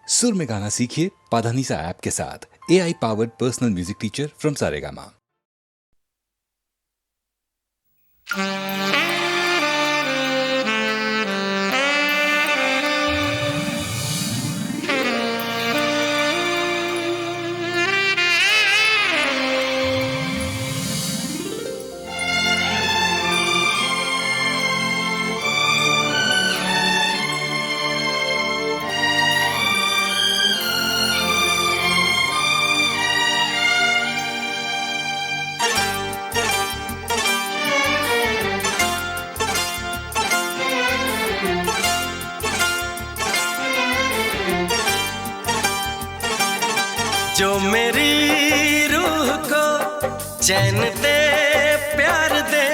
सुर में गाना सीखिए पाधानीसा ऐप के साथ। AI powered personal music teacher from Saregama. जो मेरी रूह को चैन दे प्यार दे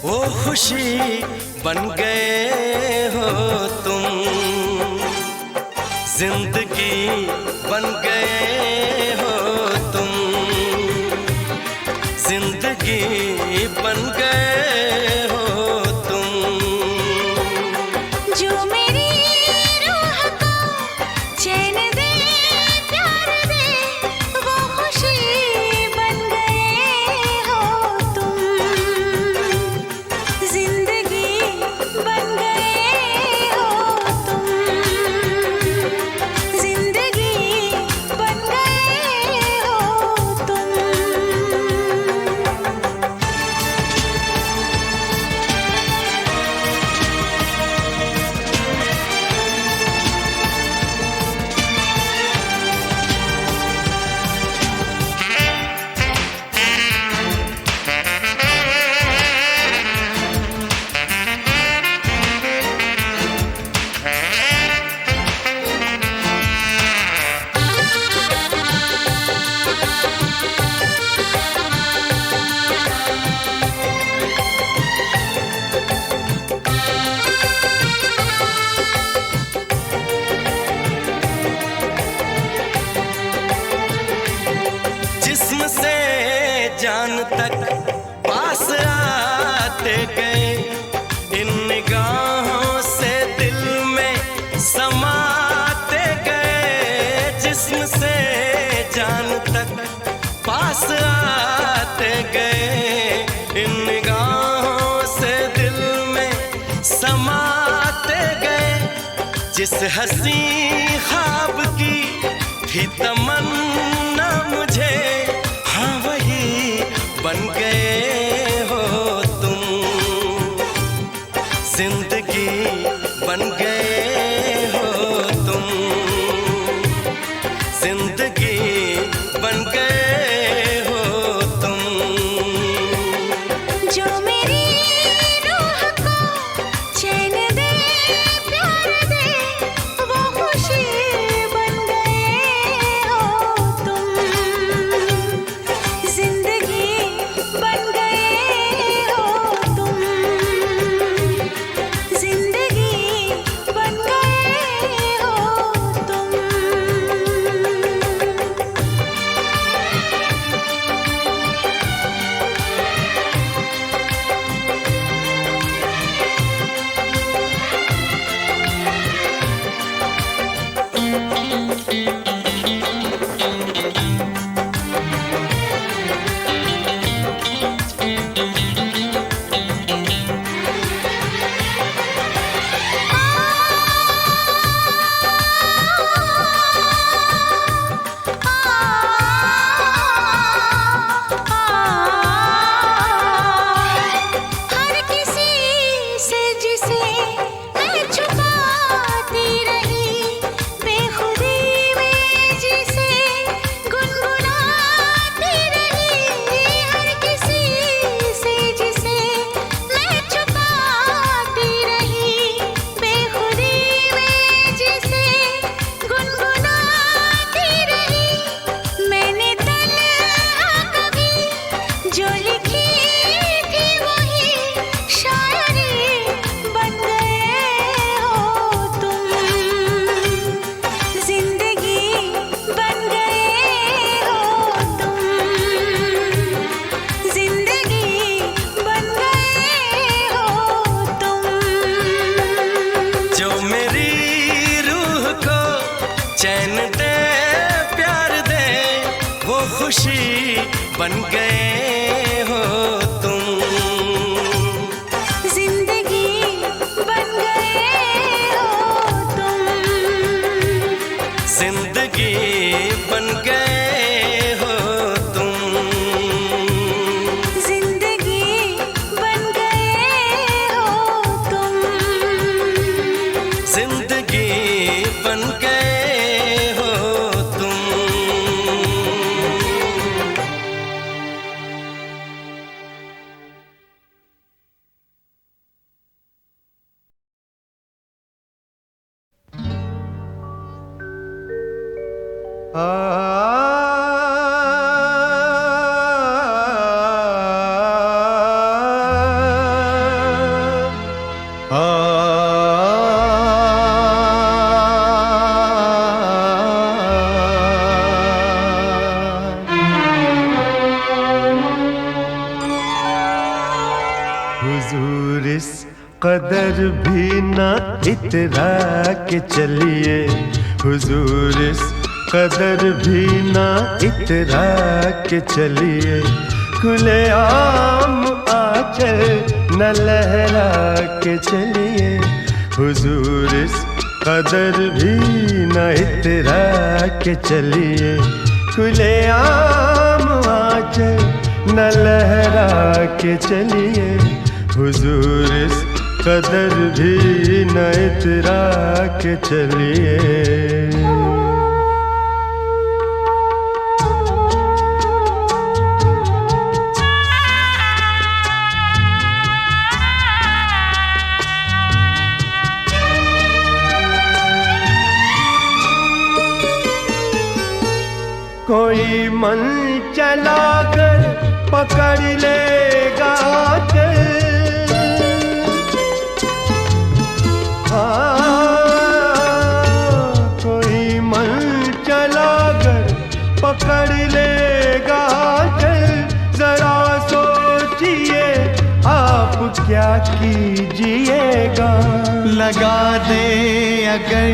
वो खुशी बन गए हो तुम, जिंदगी बन गए हो तुम, जिंदगी बन गए हो तुम। जो मेरी रूह को चैन दे प्यार दे वो खुशी बन गए हो तुम, जिंदगी बन गए हो तुम, जिंदगी बन गए हो तुम। जिस्म से जान तक पास आते गए, इन निगाहों से दिल में समाते गए। जिस्म से जान तक पास आते गए, इन निगाहों से दिल में समाते गए। जिस हंसी ख्वाब की थी तमन्ना मुझे, हाँ वही बन गए हो तुम, जिंदगी बन गए हो तुम, जिंदगी बन गए हो तुम। जो मेरी रूह को चैन दे प्यार दे वो खुशी चैन दे प्यार दे वो खुशी बन गए हो तुम। जिंदगी बन गए हो तुम। जिंदगी बन गए हो तुम। जिंदगी बन गए हो तुम। जिंदगी बन गए हो तुम। हुजूर इस कदर भी ना इतरा के चलिए, हुजूर इस कदर भी ना इतरा के चलिए, खुले आम आंचल न लहरा के चलिए, हुजूर इस कदर भी न इतरा के चलिए, खुले आम आंचल न लहरा के चलिए, हुजूर इस कदर भी न इतरा के चलिए। कोई मन चला कर पकड़ लेगा चल, कोई मन चला कर पकड़ लेगा चल, जरा सोचिए आप क्या कीजिएगा। लगा दे अगर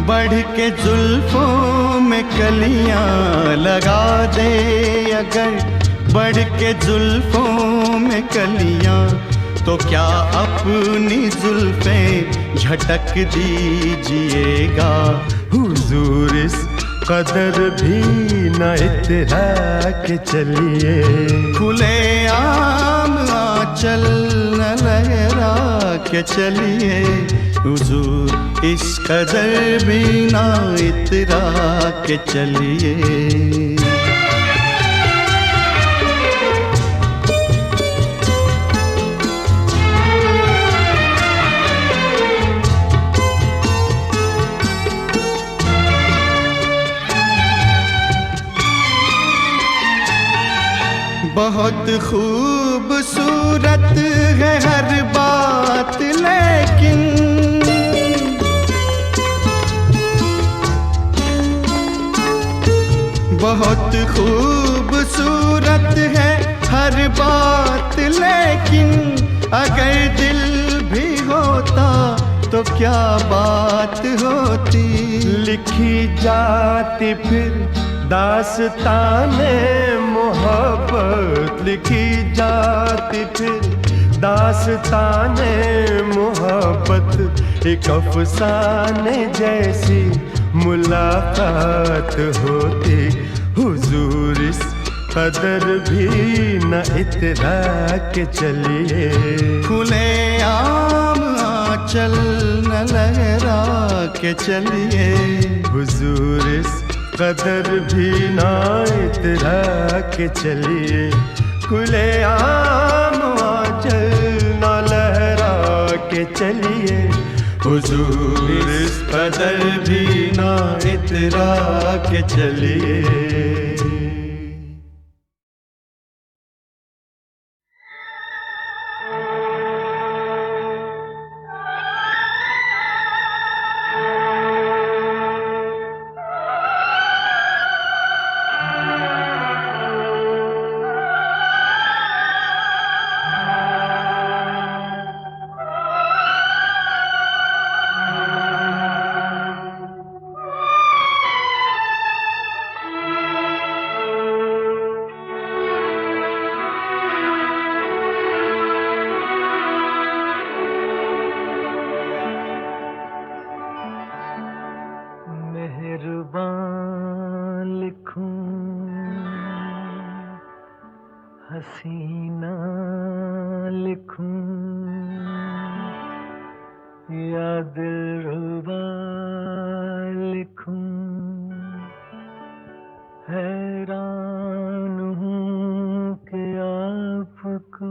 बढ़ के जुल्फों में कलियां, लगा दे अगर बढ़ के जुल्फों में कलियां, तो क्या अपनी जुल्फें झटक दीजिएगा। हुजूर इस कदर भी न इतरा के चलिए, खुले आम आंचल न लहरा के चलिए, हुजूर इस कदर भी ना इतरा के चलिए। बहुत खूबसूरत है हर बात, लेकिन बहुत खूबसूरत है हर बात, लेकिन अगर दिल भी होता तो क्या बात होती। लिखी जाती फिर दास्ताने मोहब्बत, लिखी जाती फिर दास्ताने मोहब्बत, एक अफसाने जैसी मुलाकात होती। हुजूर इस कदर भी न इतरा के चलिए, खुले आम आंचल न लहरा के चलिए, हुजूर इस कदर भी न इतरा के चलिए, खुले आम आंचल न लहरा के चलिए, हुजूर इस कदर भी न इतरा के चलिए। मेहरबान लिखूं हसीना लिखूं या दिलरुबा लिखूं हैरान हूँ कि आपको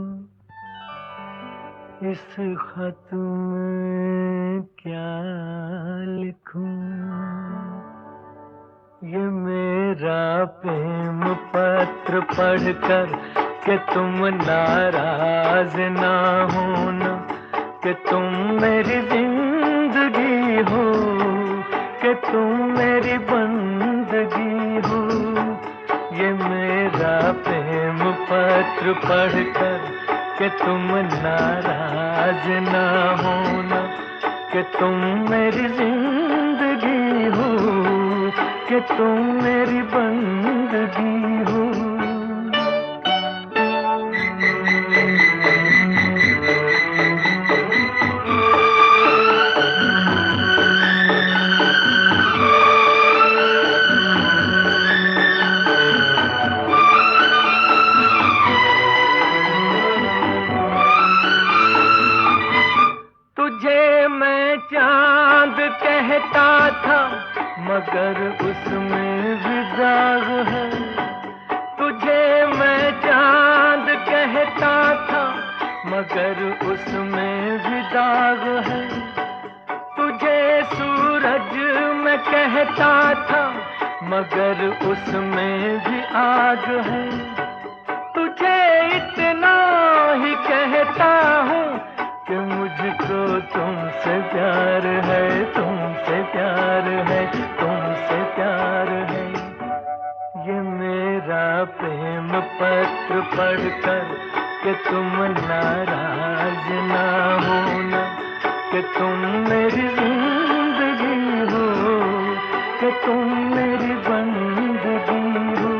इस खत में क्या लिखूं ये मेरा प्रेम पत्र पढ़कर कि तुम नाराज ना होना कि तुम मेरी जिंदगी हो कि तुम मेरी बंदगी हो ये मेरा प्रेम पत्र पढ़कर कि तुम नाराज ना होना कि तुम मेरी जिंदगी हो कि तुम मेरी बंदगी हो कहता था मगर उसमें भी दाग है तुझे मैं चांद कहता था मगर उसमें भी दाग है तुझे सूरज मैं कहता था मगर उसमें भी आग है तुझे इतना ही कहता हूँ कि मुझको तुमसे प्यार है तुमसे प्यार है तुमसे प्यार है ये मेरा प्रेम पत्र पढ़कर कि तुम नाराज ना होना कि तुम मेरी जिंदगी हो कि तुम मेरी बंदगी हो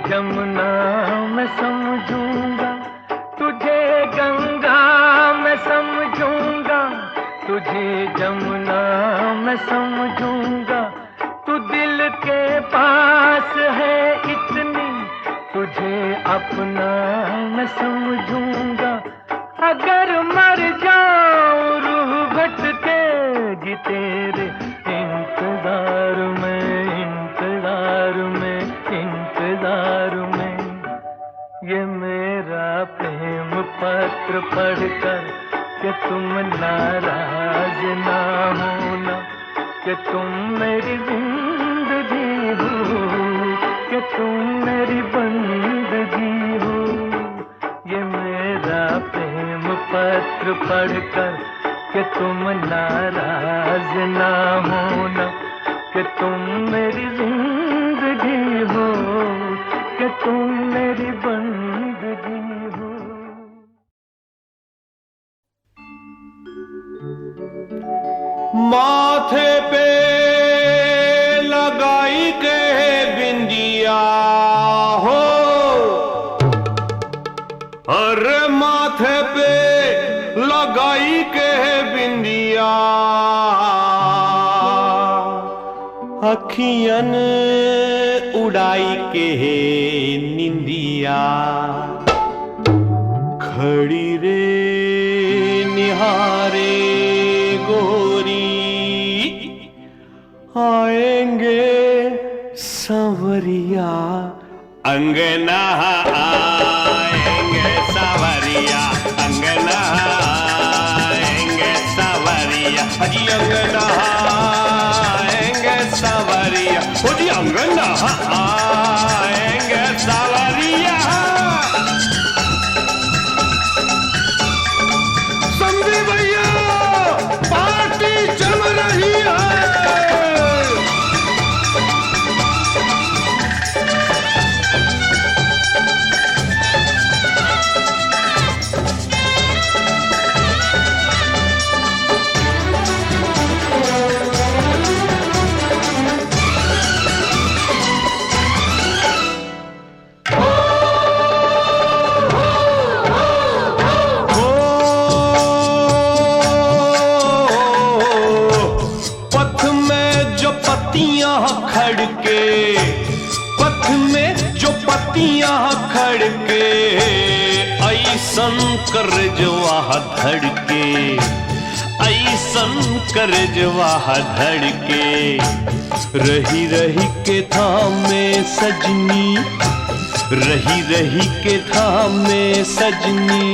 जमुना मैं समझूंगा तुझे गंगा मैं समझूंगा तुझे जमुना मैं समझूंगा तू दिल के पास है इतनी तुझे अपना मैं समझूंगा अगर मर जाऊं रूह भटकेगी तेरे इंतजार में इंतजार में इंतजार में ये मेरा प्रेम पत्र पढ़कर कि तुम नाराज ना होना कि तुम मेरी जिंदगी हो कि तुम मेरी बंदगी हो ये मेरा प्रेम पत्र पढ़कर कि तुम नाराज ना होना कि तुम मेरी जिंदगी हो कि तुम मेरी बंदगी हो माथे पे लगाई के बिंदिया हो अरे माथे पे लगाई के बिंदिया अखियन उड़ाई के निंदिया खड़ी रे निहारे गोरी आएंगे सांवरिया अंगना आएंगे सांवरिया अंगना आएंगे सांवरिया अजी अंगना आएंगे सांवरिया अजी अंगना आएंगे सांवरिया समझे भैया पार्टी चल रही है कर जवाह धड़के, ऐसन कर जवाह धड़के, रही रही के थामे सजनी, रही रही के थामे सजनी,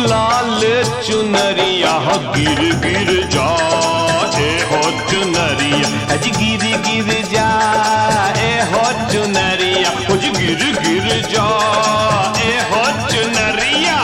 लाल चुनरिया गिर गिर जाए हो चुनरिया, अज गिर गिर जाए हो चुनरिया, अज गिर गिर जाए हो चुनरिया।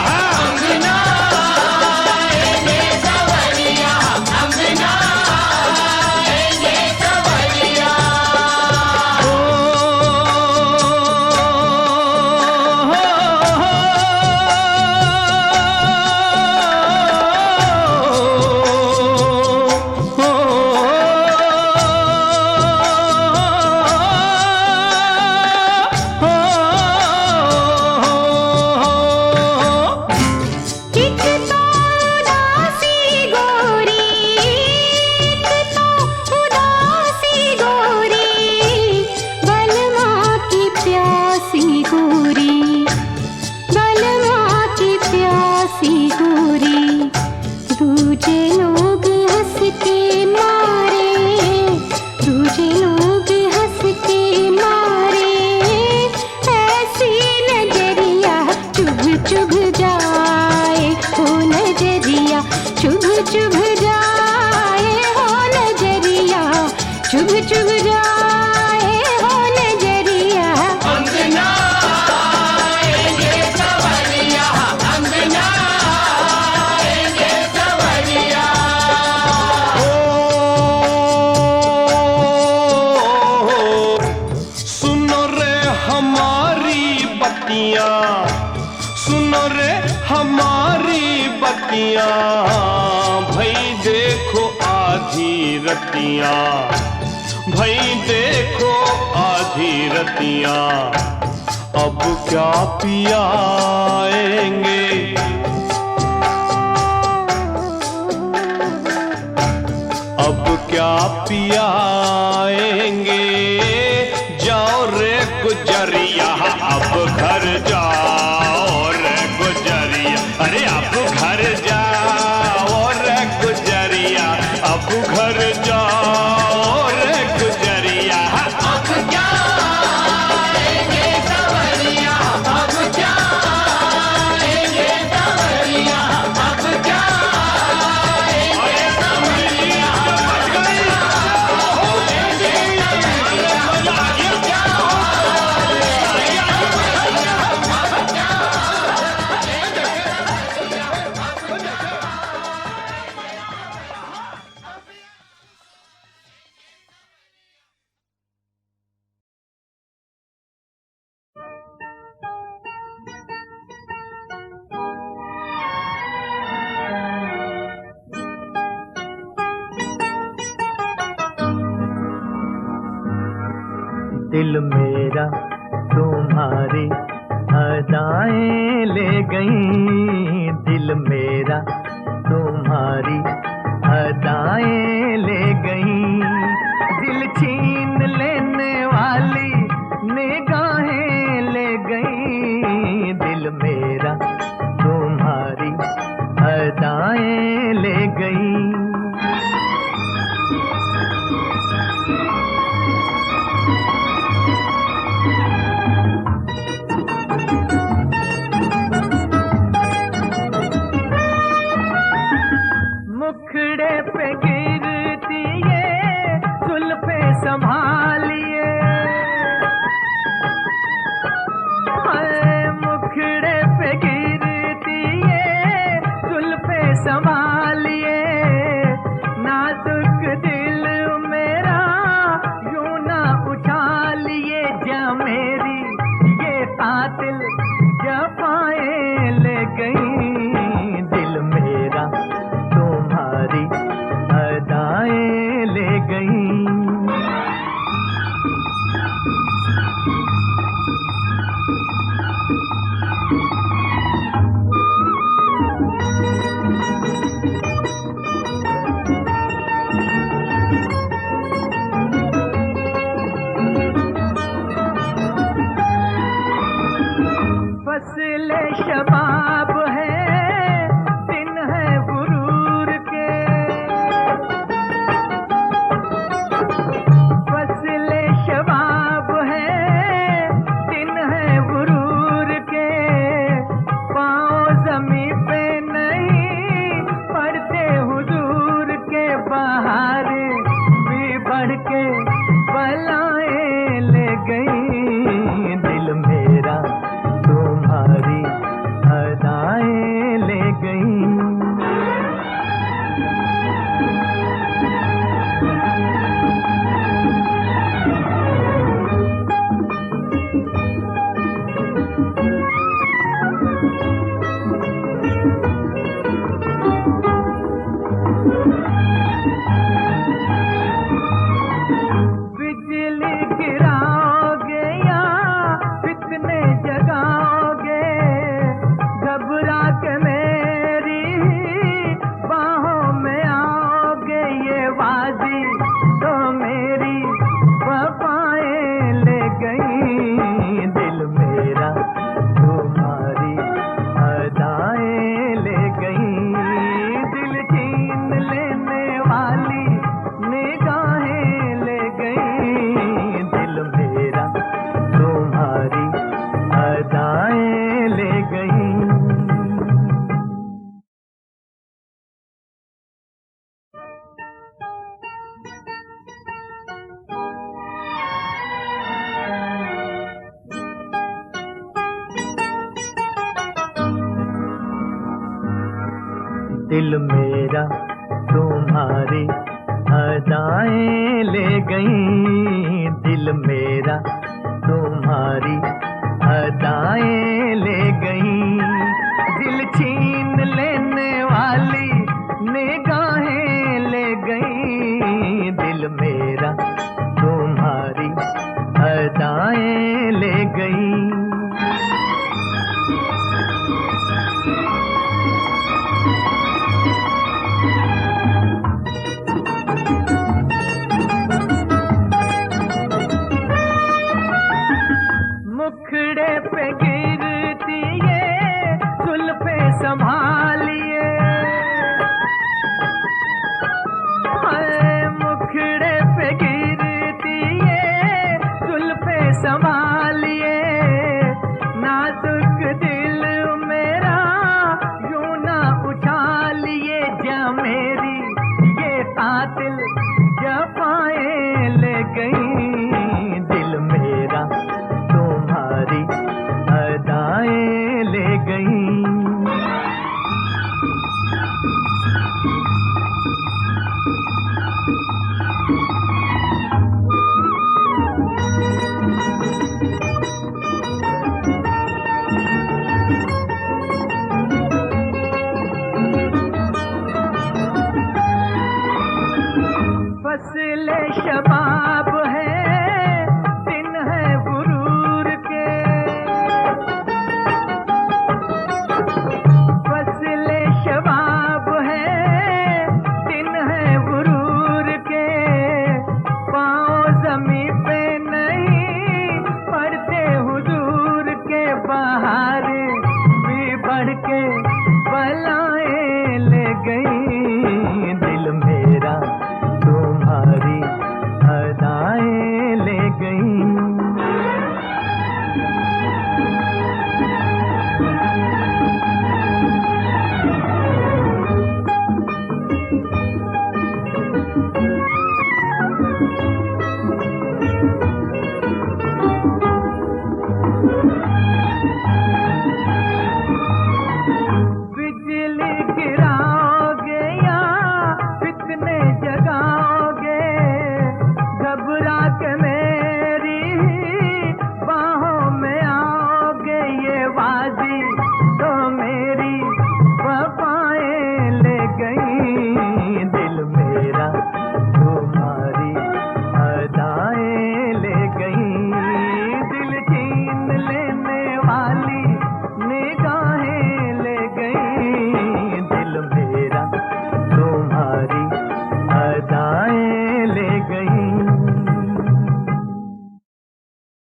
सुनो रे हमारी बत्तियां, भाई देखो आधी रतियां, भाई देखो आधी रतियां, अब क्या पियाएंगे, अब क्या पियाएंगे, जाओ रे गुजरिया अब घर जाओ रे गुजरिया, अरे अब घर जाओ रे गुजरिया, अब घर जाओ रे गुजरिया। अब क्या आएंगे सवरिया, अब क्या आएंगे सवरिया, अब क्या आएंगे सवरिया, दिल मेरा तुम्हारी अदाएं ले गई, दिल मेरा तुम्हारी अदाएं ले गई, दिल छीन लेने वाली निगाहें ले गई, दिल मेरा तुम्हारी अदाएं ले गई। मुखड़े पे गिरती ये जुल्फे संभालिए, मुखड़े पे गिरती ये जुल्फे संभालिए, नाजुक दिल मेरा यूं ना उछालिए, जा मेरी ये कातिल जफाएं ले गई, दिल मेरा तुम्हारी अदाएं ले गई। दिल मेरा तुम्हारी अदाएं ले गई, दिल मेरा तुम्हारी अदाएं ले गई। दिल छीन लेने वाली निगाहें ले गई, दिल मेरा तुम्हारी अदाएं ले गई। मुखड़े पे गिरती ये जुल्फे संभालिए, मुखड़े पे गिरती ये जुल्फे संभालिए। नाजुक दिल मेरा यूं ना उछालिए, जा मेरी ये कातिल जफाएं ले गई, दिल मेरा तुम्हारी अदाएं ले गई। फसले शब